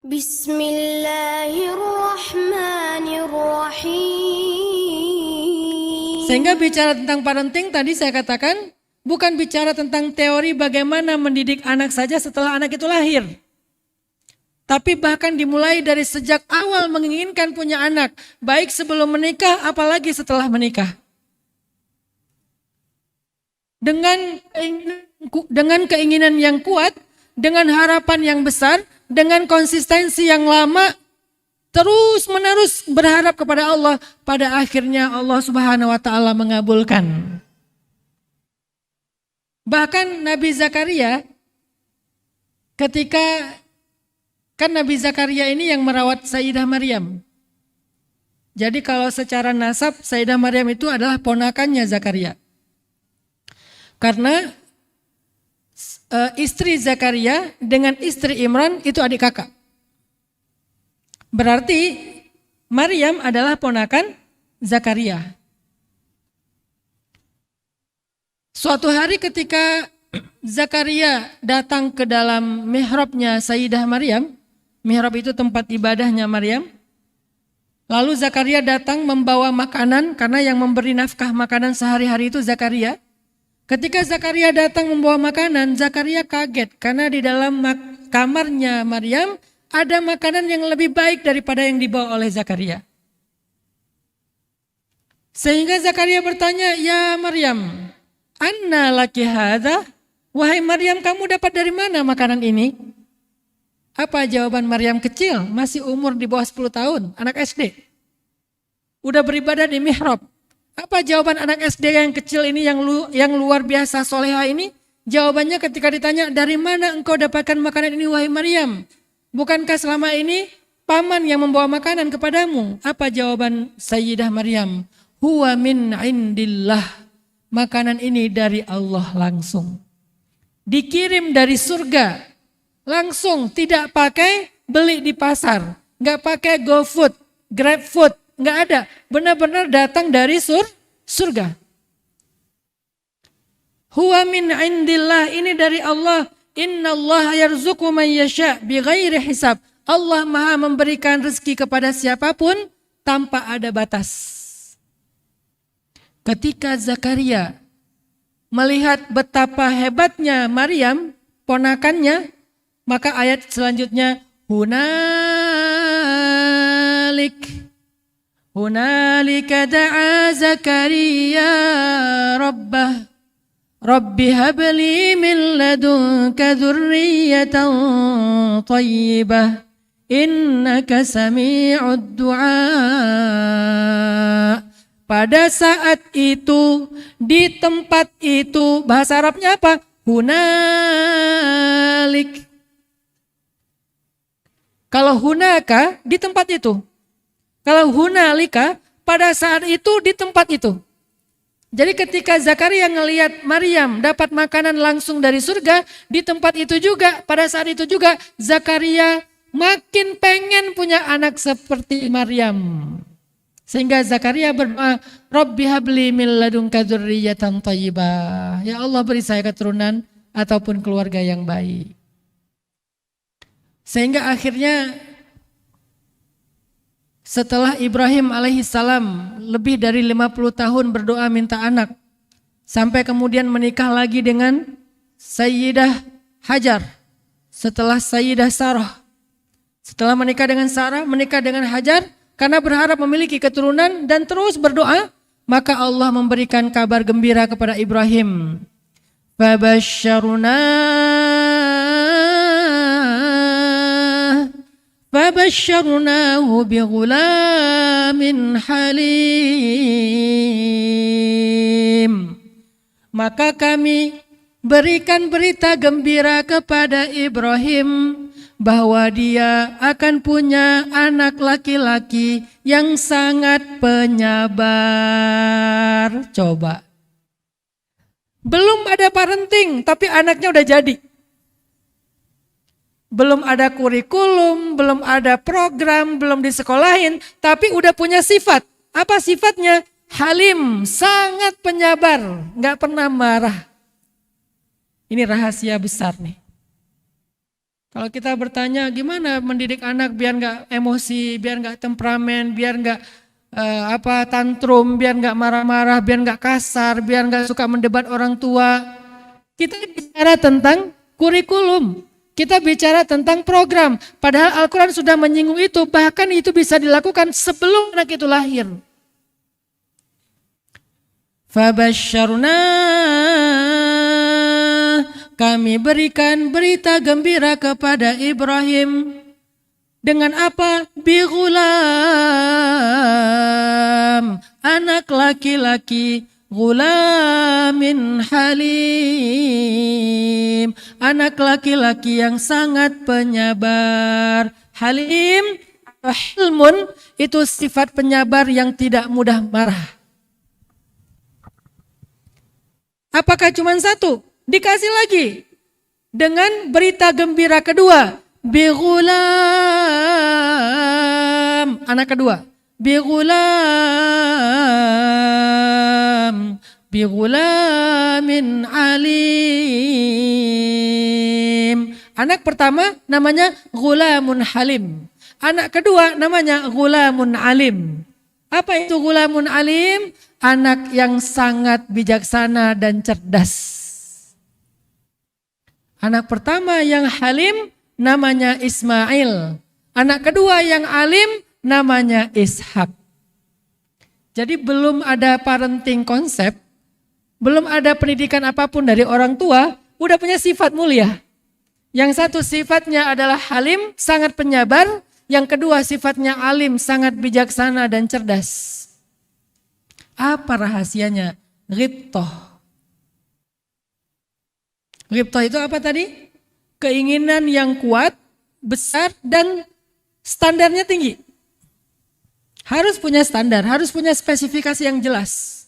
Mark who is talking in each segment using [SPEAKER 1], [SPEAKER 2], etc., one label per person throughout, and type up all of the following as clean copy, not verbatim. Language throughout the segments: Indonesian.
[SPEAKER 1] Bismillahirrahmanirrahim.
[SPEAKER 2] Sehingga bicara tentang parenting tadi saya katakan bukan bicara tentang teori bagaimana mendidik anak saja setelah anak itu lahir. Tapi bahkan dimulai dari sejak awal menginginkan punya anak, baik sebelum menikah apalagi setelah menikah. Dengan keinginan yang kuat, dengan harapan yang besar, dengan konsistensi yang lama, terus menerus berharap kepada Allah, pada akhirnya Allah Subhanahu wa taala mengabulkan. Bahkan Nabi Zakaria ketika kan Nabi Zakaria ini yang merawat Sayyidah Maryam. Jadi kalau secara nasab Sayyidah Maryam itu adalah ponakannya Zakaria. Karena istri Zakaria dengan istri Imran itu adik kakak. Berarti Maryam adalah ponakan Zakaria. Suatu hari ketika Zakaria datang ke dalam mihrabnya Sayyidah Maryam, mihrab itu tempat ibadahnya Maryam. Lalu Zakaria datang membawa makanan karena yang memberi nafkah makanan sehari-hari itu Zakaria. Ketika Zakaria datang membawa makanan, Zakaria kaget karena di dalam kamarnya Maryam ada makanan yang lebih baik daripada yang dibawa oleh Zakaria. Sehingga Zakaria bertanya, "Ya Maryam, anna laki hadza?" Wahai Maryam, kamu dapat dari mana makanan ini? Apa jawaban Maryam kecil, masih umur di bawah 10 tahun, anak SD. Udah beribadah di mihrab. Apa jawaban anak SD yang kecil ini yang luar biasa soleha ini? Jawabannya ketika ditanya, dari mana engkau dapatkan makanan ini wahai Maryam? Bukankah selama ini paman yang membawa makanan kepadamu? Apa jawaban Sayyidah Maryam? Huwa min indillah. Makanan ini dari Allah langsung. Dikirim dari surga. Langsung, tidak pakai beli di pasar. Gak pakai GoFood, GrabFood. Nggak ada, benar-benar datang dari surga. Huwa min indillah, ini dari Allah. Innallaha yarzuqu man yasha bighairi hisab. Allah Maha memberikan rezeki kepada siapapun tanpa ada batas. Ketika Zakaria melihat betapa hebatnya Maryam, ponakannya, maka ayat selanjutnya Hunalika da'a Zakaria rabbah Rabbi habli min ladunka dzurriyyatan thayyibah innaka sami'ud du'a. Pada saat itu, di tempat itu, bahasa Arabnya apa? Hunalik. Kalau hunaka, di tempat itu. Kalau hunalika, pada saat itu di tempat itu. Jadi ketika Zakaria ngelihat Maryam dapat makanan langsung dari surga, di tempat itu juga, pada saat itu juga Zakaria makin pengen punya anak seperti Maryam. Sehingga Zakaria berdoa, Rabbi habli min ladunka dzurriyyatan thayyibah. Ya Allah, beri saya keturunan ataupun keluarga yang baik. Sehingga akhirnya setelah Ibrahim alaihissalam lebih dari 50 tahun berdoa minta anak, sampai kemudian menikah lagi dengan Sayyidah Hajar, setelah Sayyidah Sarah. Setelah menikah dengan Sarah, menikah dengan Hajar, karena berharap memiliki keturunan dan terus berdoa, maka Allah memberikan kabar gembira kepada Ibrahim. Fabashsharnahu bighulamin halim. Maka kami berikan berita gembira kepada Ibrahim bahwa dia akan punya anak laki-laki yang sangat penyabar. Coba. Belum ada parenting, tapi anaknya udah jadi. Belum ada kurikulum, belum ada program, belum disekolahin, tapi udah punya sifat. Apa sifatnya? Halim, sangat penyabar, nggak pernah marah. Ini rahasia besar nih. Kalau kita bertanya gimana mendidik anak biar nggak emosi, biar nggak temperamen, biar nggak tantrum, biar nggak marah-marah, biar nggak kasar, biar nggak suka mendebat orang tua. Kita bicara tentang kurikulum, kita bicara tentang program. Padahal Al-Quran sudah menyinggung itu, bahkan itu bisa dilakukan sebelum anak itu lahir. Fabasyarna, kami berikan berita gembira kepada Ibrahim. Dengan apa? Bighulam, anak laki-laki, gulamin halim, anak laki-laki yang sangat penyabar. Halim, hilmun, itu sifat penyabar yang tidak mudah marah. Apakah cuma satu? Dikasih lagi dengan berita gembira kedua. Bighulam, anak kedua. Bighulamin alim. Anak pertama namanya Ghulamun Halim. Anak kedua namanya Ghulamun Alim. Apa itu Ghulamun Alim? Anak yang sangat bijaksana dan cerdas. Anak pertama yang Halim namanya Ismail. Anak kedua yang alim namanya Ishak. Jadi belum ada parenting konsep, belum ada pendidikan apapun dari orang tua, udah punya sifat mulia. Yang satu sifatnya adalah halim, sangat penyabar. Yang kedua sifatnya alim, sangat bijaksana dan cerdas. Apa rahasianya? Ghibtoh. Ghibtoh itu apa tadi? Keinginan yang kuat, besar, dan standarnya tinggi. Harus punya standar, harus punya spesifikasi yang jelas.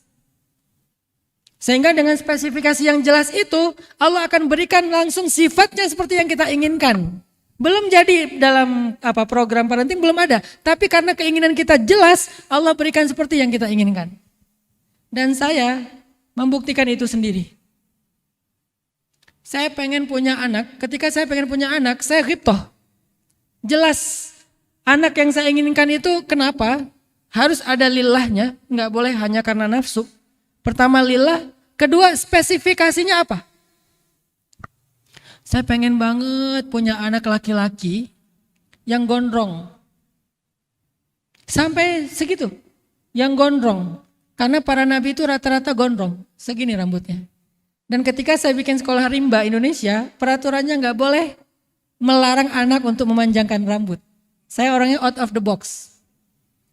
[SPEAKER 2] Sehingga dengan spesifikasi yang jelas itu, Allah akan berikan langsung sifatnya seperti yang kita inginkan. Belum jadi dalam program parenting, belum ada. Tapi karena keinginan kita jelas, Allah berikan seperti yang kita inginkan. Dan saya membuktikan itu sendiri. Saya pengen punya anak, ketika saya pengen punya anak, saya ghibtoh. Jelas, anak yang saya inginkan itu kenapa? Harus ada lillahnya, nggak boleh hanya karena nafsu. Pertama lillah, kedua spesifikasinya apa? Saya pengen banget punya anak laki-laki yang gondrong. Sampai segitu, yang gondrong. Karena para nabi itu rata-rata gondrong, segini rambutnya. Dan ketika saya bikin sekolah rimba Indonesia, peraturannya nggak boleh melarang anak untuk memanjangkan rambut. Saya orangnya out of the box.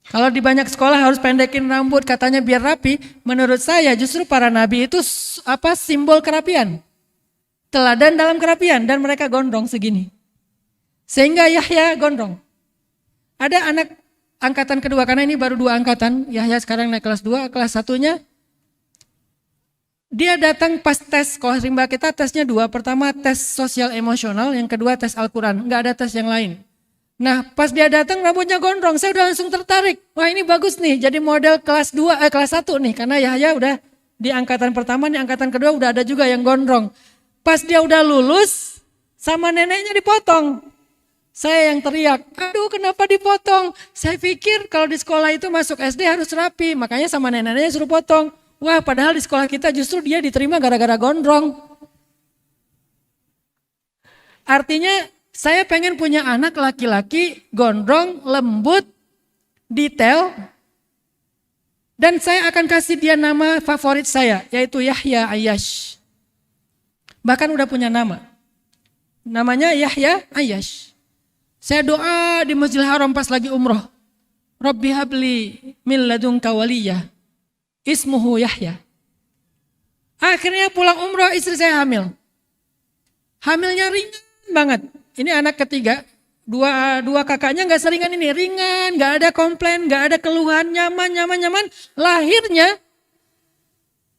[SPEAKER 2] Kalau di banyak sekolah harus pendekin rambut katanya biar rapi, menurut saya justru para nabi itu simbol kerapian. Teladan dalam kerapian dan mereka gondrong segini. Sehingga Yahya gondrong. Ada anak angkatan kedua, karena ini baru 2 angkatan, Yahya sekarang naik kelas 2, kelas 1-nya. Dia datang pas tes sekolah rimba kita, tesnya 2. Pertama tes sosial emosional, yang kedua tes Al-Quran. Enggak ada tes yang lain. Nah pas dia datang rambutnya gondrong, saya udah langsung tertarik. Wah ini bagus nih, jadi model kelas 1 nih. Karena Yahya udah di angkatan pertama, di angkatan kedua udah ada juga yang gondrong. Pas dia udah lulus, sama neneknya dipotong. Saya yang teriak, aduh kenapa dipotong? Saya pikir kalau di sekolah itu masuk SD harus rapi, makanya sama neneknya suruh potong. Wah padahal di sekolah kita justru dia diterima gara-gara gondrong. Artinya saya pengen punya anak laki-laki gondrong, lembut, detail. Dan saya akan kasih dia nama favorit saya, yaitu Yahya Ayyash. Bahkan udah punya nama. Namanya Yahya Ayyash. Saya doa di Masjidil Haram pas lagi umroh. Rabbi habli min ladunka waliyah. Ismuhu Yahya. Akhirnya pulang umroh istri saya hamil. Hamilnya ringan banget. Ini anak ketiga. Dua kakaknya gak seringan ini. Ringan, gak ada komplain, gak ada keluhan, nyaman. Lahirnya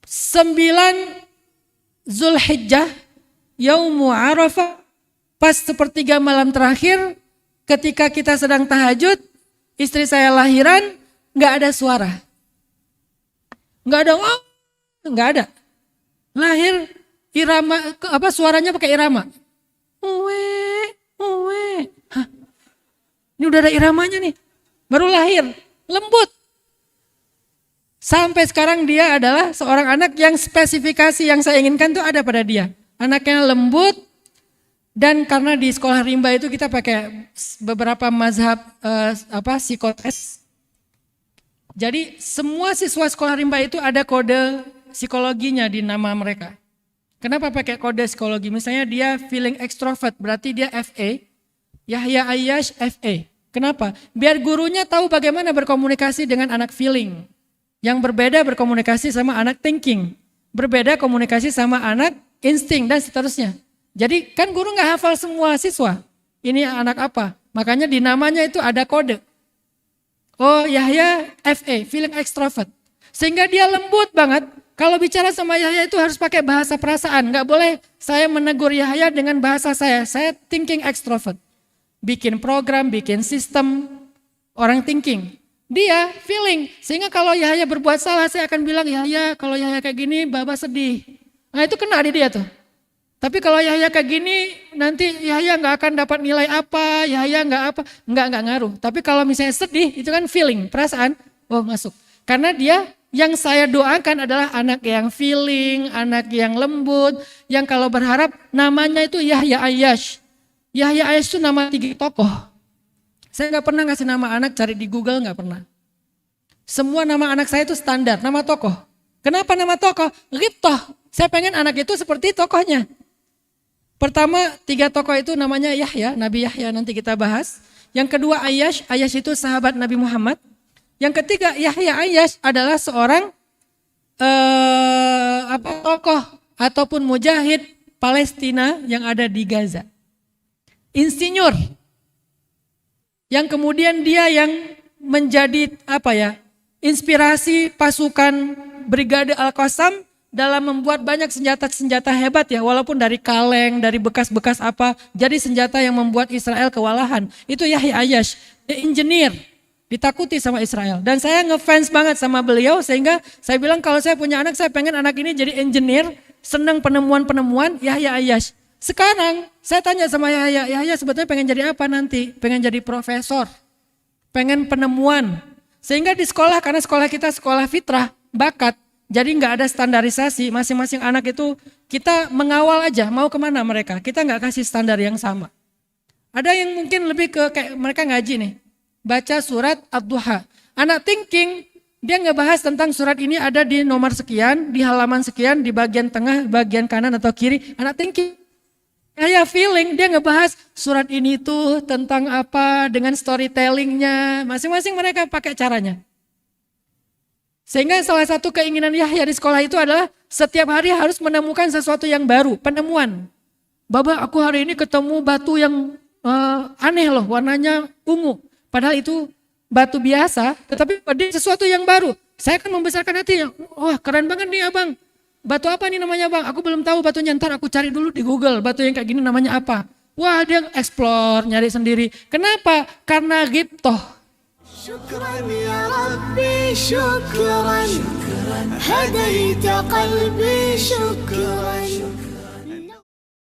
[SPEAKER 2] 9 Zulhijjah, Yaumu Arafah, pas sepertiga malam terakhir, ketika kita sedang tahajud, istri saya lahiran, gak ada suara. Gak ada, gak ada. Lahir irama, suaranya pakai irama. Hah? Ini udah ada iramanya nih. Baru lahir, lembut. Sampai sekarang dia adalah seorang anak yang spesifikasi yang saya inginkan tuh ada pada dia. Anaknya lembut, dan karena di sekolah rimba itu kita pakai beberapa mazhab psikotes. Jadi semua siswa sekolah rimba itu ada kode psikologinya di nama mereka. Kenapa pakai kode psikologi? Misalnya dia feeling extrovert, berarti dia FA. Yahya Ayyash FA. Kenapa? Biar gurunya tahu bagaimana berkomunikasi dengan anak feeling. Yang berbeda berkomunikasi sama anak thinking. Berbeda komunikasi sama anak insting dan seterusnya. Jadi kan guru gak hafal semua siswa. Ini anak apa? Makanya di namanya itu ada kode. Oh Yahya FA, feeling extrovert. Sehingga dia lembut banget. Kalau bicara sama Yahya itu harus pakai bahasa perasaan. Gak boleh saya menegur Yahya dengan bahasa saya. Saya thinking extrovert. Bikin program, bikin sistem, orang thinking. Dia feeling. Sehingga kalau Yahya berbuat salah, saya akan bilang, Yahya kalau Yahya kayak gini, Baba sedih. Nah itu kena di dia tuh. Tapi kalau Yahya kayak gini, nanti Yahya gak akan dapat nilai apa, Yahya gak ngaruh. Tapi kalau misalnya sedih, itu kan feeling, perasaan, oh masuk. Karena dia yang saya doakan adalah anak yang feeling, anak yang lembut, yang kalau berharap namanya itu Yahya Ayyash. Yahya Ayyash itu nama 3 tokoh. Saya gak pernah ngasih nama anak, cari di Google gak pernah. Semua nama anak saya itu standar, nama tokoh. Kenapa nama tokoh? Ghibthah. Saya pengen anak itu seperti tokohnya. Pertama 3 tokoh itu namanya Yahya, Nabi Yahya nanti kita bahas. Yang kedua Ayyash, Ayyash itu sahabat Nabi Muhammad. Yang ketiga Yahya Ayyash adalah seorang tokoh ataupun mujahid Palestina yang ada di Gaza. Insinyur. Yang kemudian dia yang menjadi inspirasi pasukan Brigade Al-Qassam dalam membuat banyak senjata-senjata hebat ya, walaupun dari kaleng, dari bekas-bekas apa, jadi senjata yang membuat Israel kewalahan. Itu Yahya Ayyash, engineer, ditakuti sama Israel. Dan saya ngefans banget sama beliau sehingga saya bilang kalau saya punya anak, saya pengen anak ini jadi engineer, senang penemuan-penemuan, Yahya Ayyash. Sekarang saya tanya sama Yahya, Yahya sebetulnya pengen jadi apa nanti? Pengen jadi profesor, pengen penemuan. Sehingga di sekolah, karena sekolah kita sekolah fitrah, bakat, jadi nggak ada standarisasi, masing-masing anak itu kita mengawal aja mau kemana mereka, kita nggak kasih standar yang sama. Ada yang mungkin lebih ke kayak mereka ngaji nih, baca surat Ad-Duha. Anak thinking, dia ngebahas tentang surat ini ada di nomor sekian, di halaman sekian, di bagian tengah, bagian kanan atau kiri, anak thinking. Kayak feeling, dia ngebahas surat ini tuh tentang apa, dengan storytellingnya, masing-masing mereka pakai caranya. Sehingga salah satu keinginan Yahya di sekolah itu adalah setiap hari harus menemukan sesuatu yang baru, penemuan. Baba, aku hari ini ketemu batu yang aneh loh, warnanya ungu. Padahal itu batu biasa, tetapi ada sesuatu yang baru. Saya akan membesarkan hati, wah keren banget nih abang. Batu apa nih namanya bang? Aku belum tahu batunya, ntar aku cari dulu di Google, batu yang kayak gini namanya apa. Wah dia explore, nyari sendiri. Kenapa? Karena ghibthah.
[SPEAKER 1] شكرا يا ربي شكرا هديت قلبي شكرا